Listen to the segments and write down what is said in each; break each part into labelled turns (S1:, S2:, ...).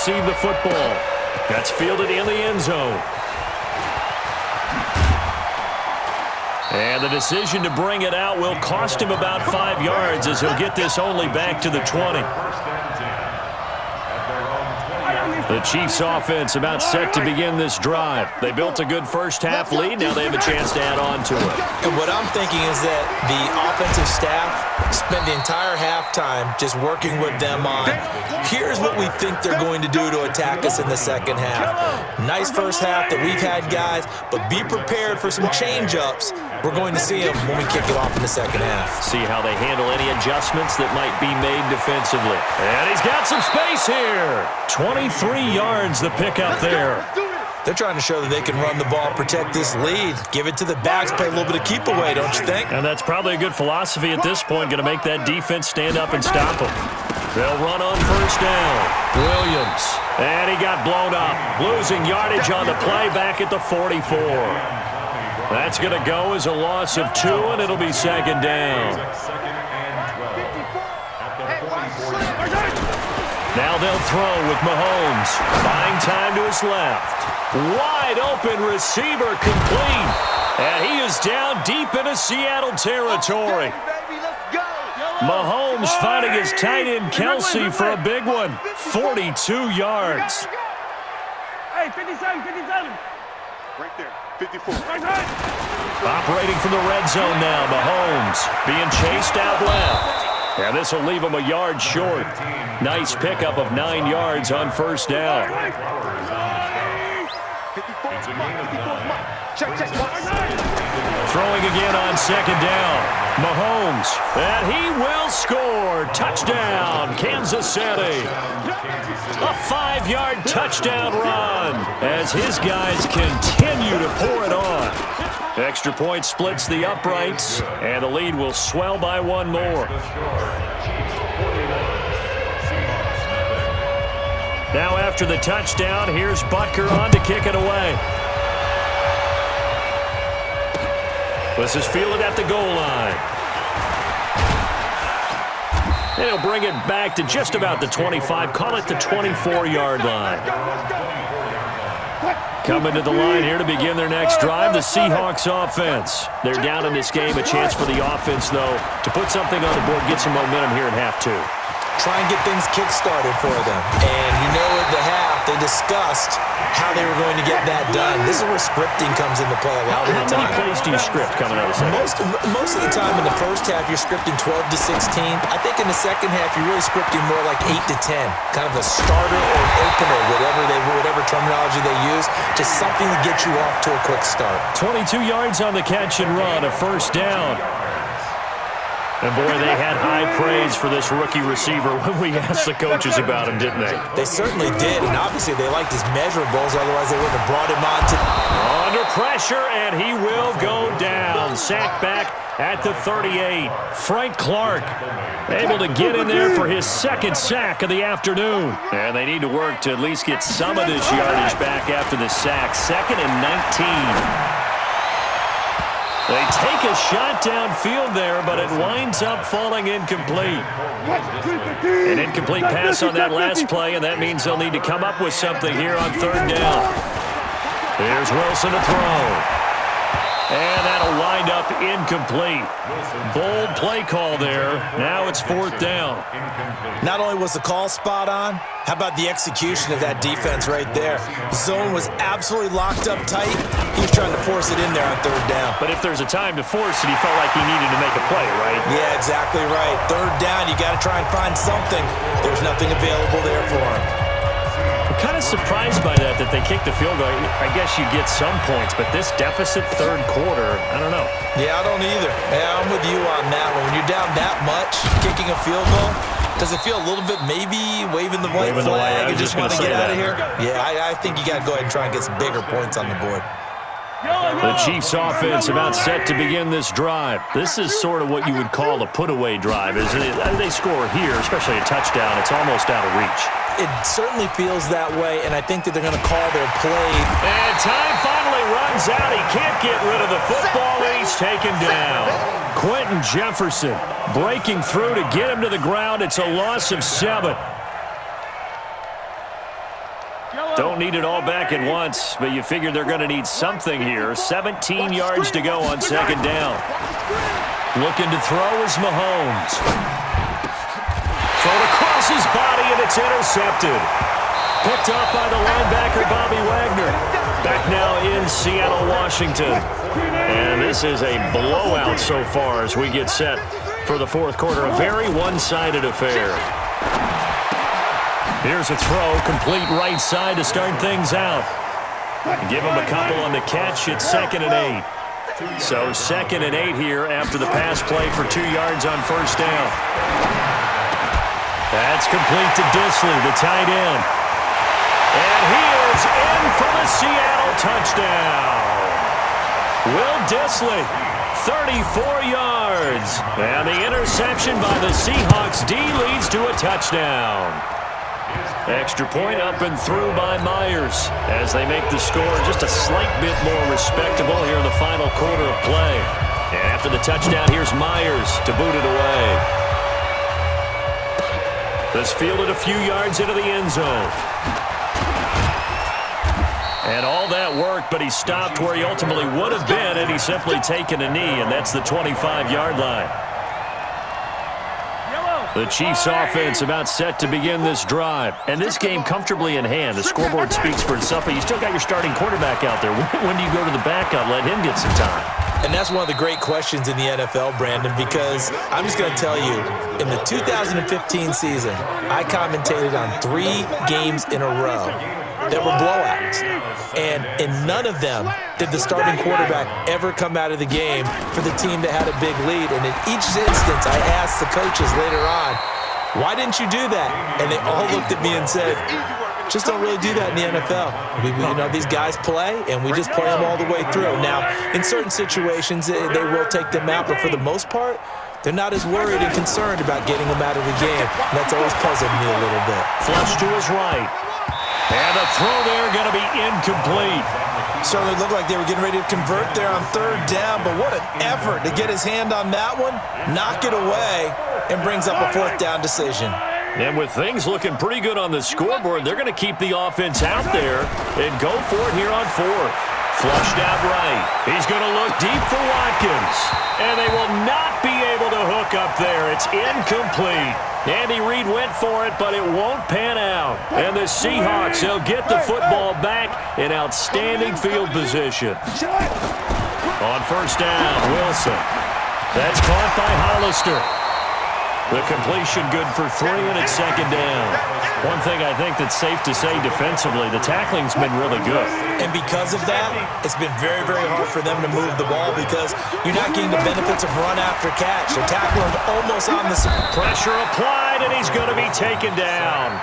S1: receive the football. That's fielded in the end zone. And the decision to bring it out will cost him about 5 yards as he'll get this only back to the 20. The Chiefs offense about set to begin this drive. They built a good first-half lead. Now they have a chance to add on to it.
S2: And what I'm thinking is that the offensive staff spent the entire halftime just working with them on, here's what we think they're going to do to attack us in the second half. Nice first half that we've had, guys, but be prepared for some change-ups. We're going to see them when we kick it off in the second half.
S1: See how they handle any adjustments that might be made defensively. And he's got some space here. 23 yards the pickup there.
S2: They're trying to show that they can run the ball, protect this lead, give it to the backs, play a little bit of keep away, don't you think?
S1: And that's probably a good philosophy at this point, going to make that defense stand up and stop them. They'll run on first down. Williams. And he got blown up, losing yardage on the play back at the 44. That's going to go as a loss of 2, and it'll be second down. Now they'll throw with Mahomes. Buying time to his left. Wide open receiver complete. And he is down deep into Seattle territory. Mahomes finding his tight end Kelsey for a big one. 42 yards.
S3: Hey, 57. Right there. 54.
S1: Operating from the red zone now, Mahomes being chased out left. And this will leave him a yard short. Nice pickup of 9 yards on first down. Throwing again on second down. Mahomes, and he will score. Touchdown, Kansas City. A 5-yard touchdown run as his guys continue to pour it on. Extra point splits the uprights, and the lead will swell by 1 more. Now after the touchdown, here's Butker on to kick it away. This is fielded at the goal line. And he'll bring it back to just about the 25, call it the 24-yard line. Coming to the line here to begin their next drive, the Seahawks offense. They're down in this game. A chance for the offense, though, to put something on the board, get some momentum here in half 2.
S2: Try and get things kick-started for them. And you know at the half, they discussed how they were going to get that done. This is where scripting comes into play a lot of the time.
S1: How many plays do you script coming out of the second?
S2: Most of the time in the first half, you're scripting 12 to 16. I think in the second half, you're really scripting more like 8 to 10. Kind of a starter or an opener, whatever terminology they use. Just something to get you off to a quick start.
S1: 22 yards on the catch and run, a first down. And, boy, they had high praise for this rookie receiver when we asked the coaches about him, didn't they?
S2: They certainly did, and obviously they liked his measurables, otherwise they wouldn't have brought him on to...
S1: Under pressure, and he will go down. Sacked back at the 38. Frank Clark able to get in there for his second sack of the afternoon. And they need to work to at least get some of this yardage back after the sack. 2nd and 19. They take a shot downfield there, but it winds up falling incomplete. An incomplete pass on that last play, and that means they'll need to come up with something here on 3rd down. Here's Wilson to throw. And that'll wind up incomplete. Bold play call there. Now it's 4th down.
S2: Not only was the call spot on, how about the execution of that defense right there? The zone was absolutely locked up tight. He was trying to force it in there on 3rd down.
S1: But if there's a time to force it, he felt like he needed to make a play, right?
S2: Yeah, exactly right. 3rd down, you got to try and find something. There's nothing available there for him.
S1: I'm kind of surprised by that they kicked the field goal. I guess you get some points, but this deficit 3rd quarter, I don't know.
S2: Yeah, I don't either. Yeah, I'm with you on that one. When you're down that much, kicking a field goal, does it feel a little bit maybe waving the white flag and just want to get out of here? Yeah, I think you got to go ahead and try and get some bigger points on the board.
S1: The Chiefs offense about set to begin this drive. This is sort of what you would call a put-away drive, isn't it? They score here, especially a touchdown. It's almost out of reach.
S2: It certainly feels that way, and I think that they're going to call their play.
S1: And time finally runs out. He can't get rid of the football, and he's taken down. Quentin Jefferson breaking through to get him to the ground. It's a loss of 7. Don't need it all back at once, but you figure they're going to need something here. 17 yards to go on second down. Looking to throw is Mahomes. Thrown across his body, and it's intercepted. Picked up by the linebacker, Bobby Wagner. Back now in Seattle, Washington. And this is a blowout so far as we get set for the fourth quarter. A very one-sided affair. Here's a throw, complete right side to start things out. Give him a couple on the catch. It's 2nd and 8. So 2nd and 8 here after the pass play for 2 yards on first down. That's complete to Disley, the tight end. And he is in for the Seattle touchdown. Will Disley, 34 yards. And the interception by the Seahawks D leads to a touchdown. Extra point up and through by Myers as they make the score just a slight bit more respectable here in the final quarter of play. And after the touchdown, here's Myers to boot it away. This fielded a few yards into the end zone. And all that worked, but he stopped where he ultimately would have been had he simply taken a knee, and that's the 25-yard line. The Chiefs offense about set to begin this drive. And this game comfortably in hand. The scoreboard speaks for itself, but you still got your starting quarterback out there. When do you go to the backup? Let him get some time.
S2: And that's one of the great questions in the NFL, Brandon, because I'm just going to tell you, in the 2015 season, I commentated on 3 games in a row that were blowouts. And in none of them did the starting quarterback ever come out of the game for the team that had a big lead. And in each instance, I asked the coaches later on, why didn't you do that? And they all looked at me and said, just don't really do that in the NFL. These guys play, and we just play them all the way through. Now, in certain situations, they will take them out, but for the most part, they're not as worried and concerned about getting them out of the game. And that's always puzzled me a little bit.
S1: Flush to his right. And the throw there going to be incomplete.
S2: Certainly looked like they were getting ready to convert there on 3rd down, but what an effort to get his hand on that one, knock it away, and brings up a 4th down decision.
S1: And with things looking pretty good on the scoreboard, they're going to keep the offense out there and go for it here on 4th. Flushed out right. He's going to look deep for Watkins. And they will not be able to hook up there. It's incomplete. Andy Reid went for it, but it won't pan out. And the Seahawks, they'll get the football back in outstanding field position. On first down, Wilson. That's caught by Hollister. The completion good for 3, and it's 2nd down. One thing I think that's safe to say defensively, the tackling's been really good.
S2: And because of that, it's been very, very hard for them to move the ball because you're not getting the benefits of run after catch. They're tackling almost on the
S1: pressure applied, and he's going to be taken down.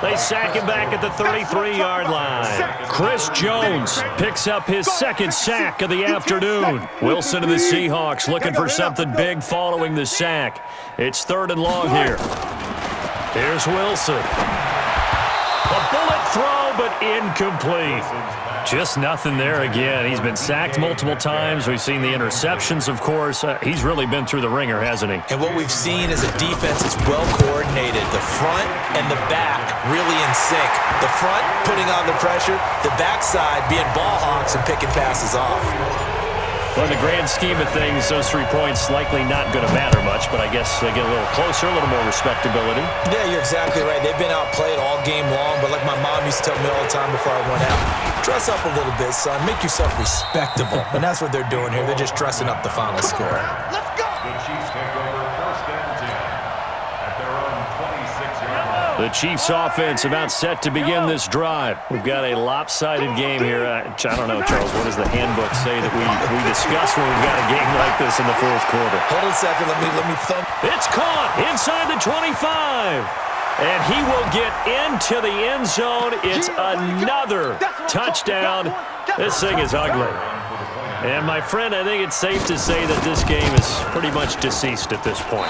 S1: They sack him back at the 33-yard line. Chris Jones picks up his 2nd sack of the afternoon. Wilson and the Seahawks looking for something big following the sack. It's 3rd and long here. Here's Wilson. A bullet throw, but incomplete. Just nothing there again. He's been sacked multiple times. We've seen the interceptions, of course. He's really been through the ringer, hasn't he?
S2: And what we've seen is a defense that's well coordinated. The front and the back really in sync. The front putting on the pressure, the backside being ball hawks and picking passes off.
S1: Well, in the grand scheme of things, those 3 points likely not going to matter much, but I guess they get a little closer, a little more respectability.
S2: Yeah, you're exactly right. They've been outplayed all game long, but like my mom used to tell me all the time before I went out, dress up a little bit, son. Make yourself respectable. And that's what they're doing here. They're just dressing up the final score.
S3: Let's go!
S4: The Chiefs take over 1st and 10 at their own 26-yard line.
S1: The Chiefs offense about set to begin this drive. We've got a lopsided game here. I don't know, Charles, what does the handbook say that we discuss when we've got a game like this in the 4th quarter?
S2: Hold on a second. Let me thumb.
S1: It's caught inside the 25. And he will get into the end zone. It's another touchdown. This thing is ugly. And my friend, I think it's safe to say that this game is pretty much deceased at this point.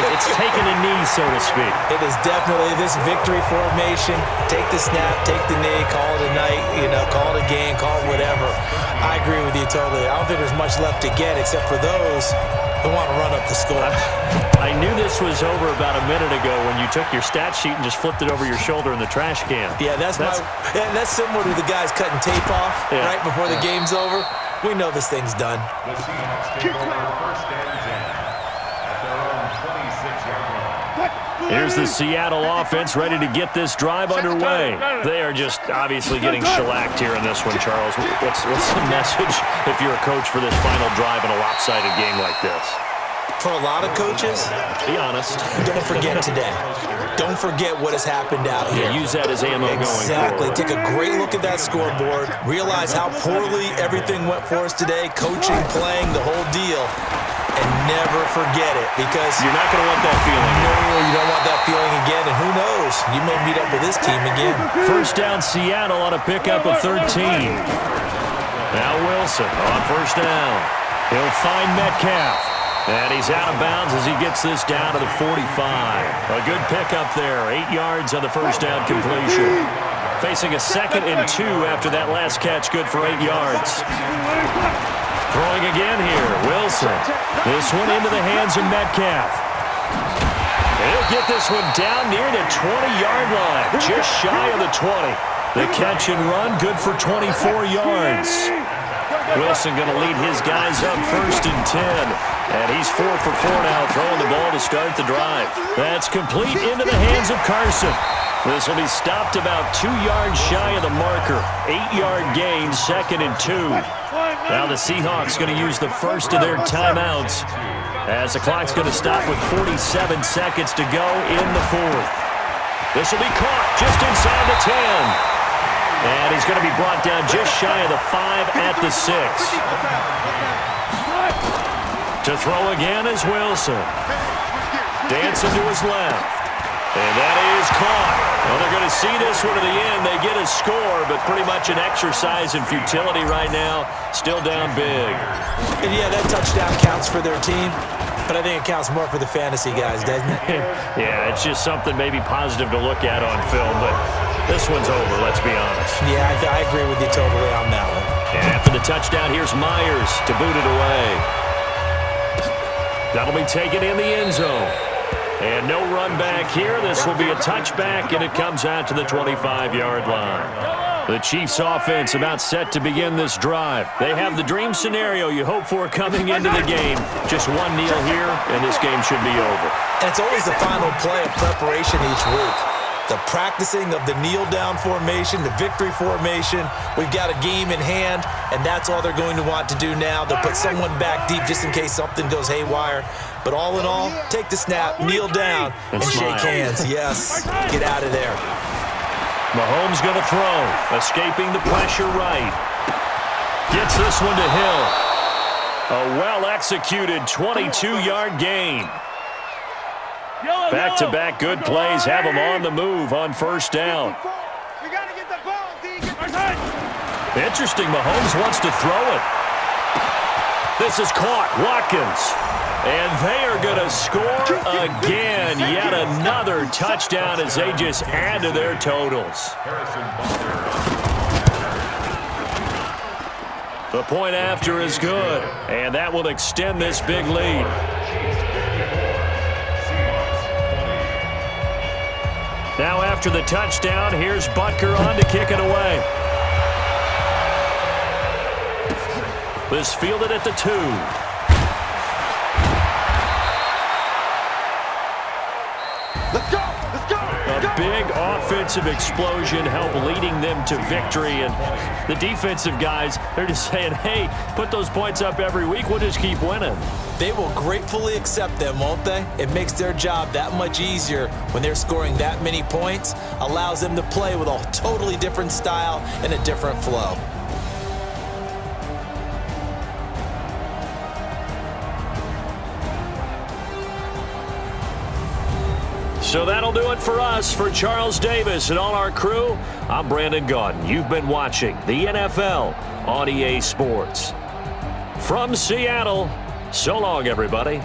S1: It's taken a knee, so to speak.
S2: It is definitely this victory formation. Take the snap, take the knee, call it a night, call it a game, call it whatever. I agree with you totally. I don't think there's much left to get except for those who want to run up the score.
S1: I knew this was over about a minute ago when you took your stat sheet and just flipped it over your shoulder in the trash can.
S2: Yeah, that's similar to the guys cutting tape off right before the game's over. We know this thing's done.
S4: The Seahawks take over first and 10 at their own 26-yard line.
S1: Here's the Seattle offense ready to get this drive underway. They are just obviously getting shellacked here in this one, Charles. What's the message if you're a coach for this final drive in a lopsided game like this?
S2: For a lot of coaches,
S1: be honest.
S2: Don't forget today. Don't forget what has happened out here.
S1: Use that as ammo going forward.
S2: Exactly. Take a great look at that scoreboard. Realize how poorly everything went for us today. Coaching, playing, the whole deal. And never forget it, because
S1: you're not going to want that feeling.
S2: No, you don't want that feeling again. And who knows? You may meet up with this team again.
S1: First down, Seattle on a pickup of 13. Now Wilson on first down. He'll find Metcalf. And he's out of bounds as he gets this down to the 45. A good pickup there. 8 yards on the first down completion. Facing a 2nd and 2 after that last catch. Good for 8 yards. Throwing again here. Wilson. This one into the hands of Metcalf. He'll get this one down near the 20-yard line. Just shy of the 20. The catch and run good for 24 yards. Wilson going to lead his guys up first and 10. And he's 4 for 4 now, throwing the ball to start the drive. That's complete into the hands of Carson. This will be stopped about 2 yards shy of the marker. 8-yard gain, 2nd and 2. Now the Seahawks going to use the first of their timeouts as the clock's going to stop with 47 seconds to go in the 4th. This will be caught just inside the 10. And he's going to be brought down just shy of the 5 at the 6. To throw again is Wilson. Dancing to his left. And that is caught. Well, they're going to see this one to the end. They get a score, but pretty much an exercise in futility right now. Still down big.
S2: And yeah, that touchdown counts for their team. But I think it counts more for the fantasy guys, doesn't it?
S1: Yeah, it's just something maybe positive to look at on film, but this one's over, let's be honest.
S2: Yeah, I agree with you totally on that one.
S1: And after the touchdown, here's Myers to boot it away. That'll be taken in the end zone. And no run back here. This will be a touchback, and it comes out to the 25-yard line. The Chiefs' offense about set to begin this drive. They have the dream scenario you hope for coming into the game. Just one kneel here, and this game should be over.
S2: And it's always the final play of preparation each week. The practicing of the kneel-down formation, the victory formation. We've got a game in hand, and that's all they're going to want to do now. They'll put someone back deep just in case something goes haywire. But all in all, take the snap, kneel down, and shake hands. Yes, get out of there.
S1: Mahomes going to throw, escaping the pressure right. Gets this one to Hill. A well-executed 22-yard gain. Back-to-back good plays have him on the move on first down. Interesting, Mahomes wants to throw it. This is caught, Watkins. And they are going to score again. Yet another touchdown as they just add to their totals. The point after is good, and that will extend this big lead. Now after the touchdown, here's Butker on to kick it away. This fielded at the 2. A big offensive explosion helped leading them to victory. And the defensive guys, they're just saying, hey, put those points up every week. We'll just keep winning.
S2: They will gratefully accept them, won't they? It makes their job that much easier when they're scoring that many points. Allows them to play with a totally different style and a different flow.
S1: So that'll do it for us. For Charles Davis and all our crew, I'm Brandon Gaudin. You've been watching the NFL on EA Sports. From Seattle, so long, everybody.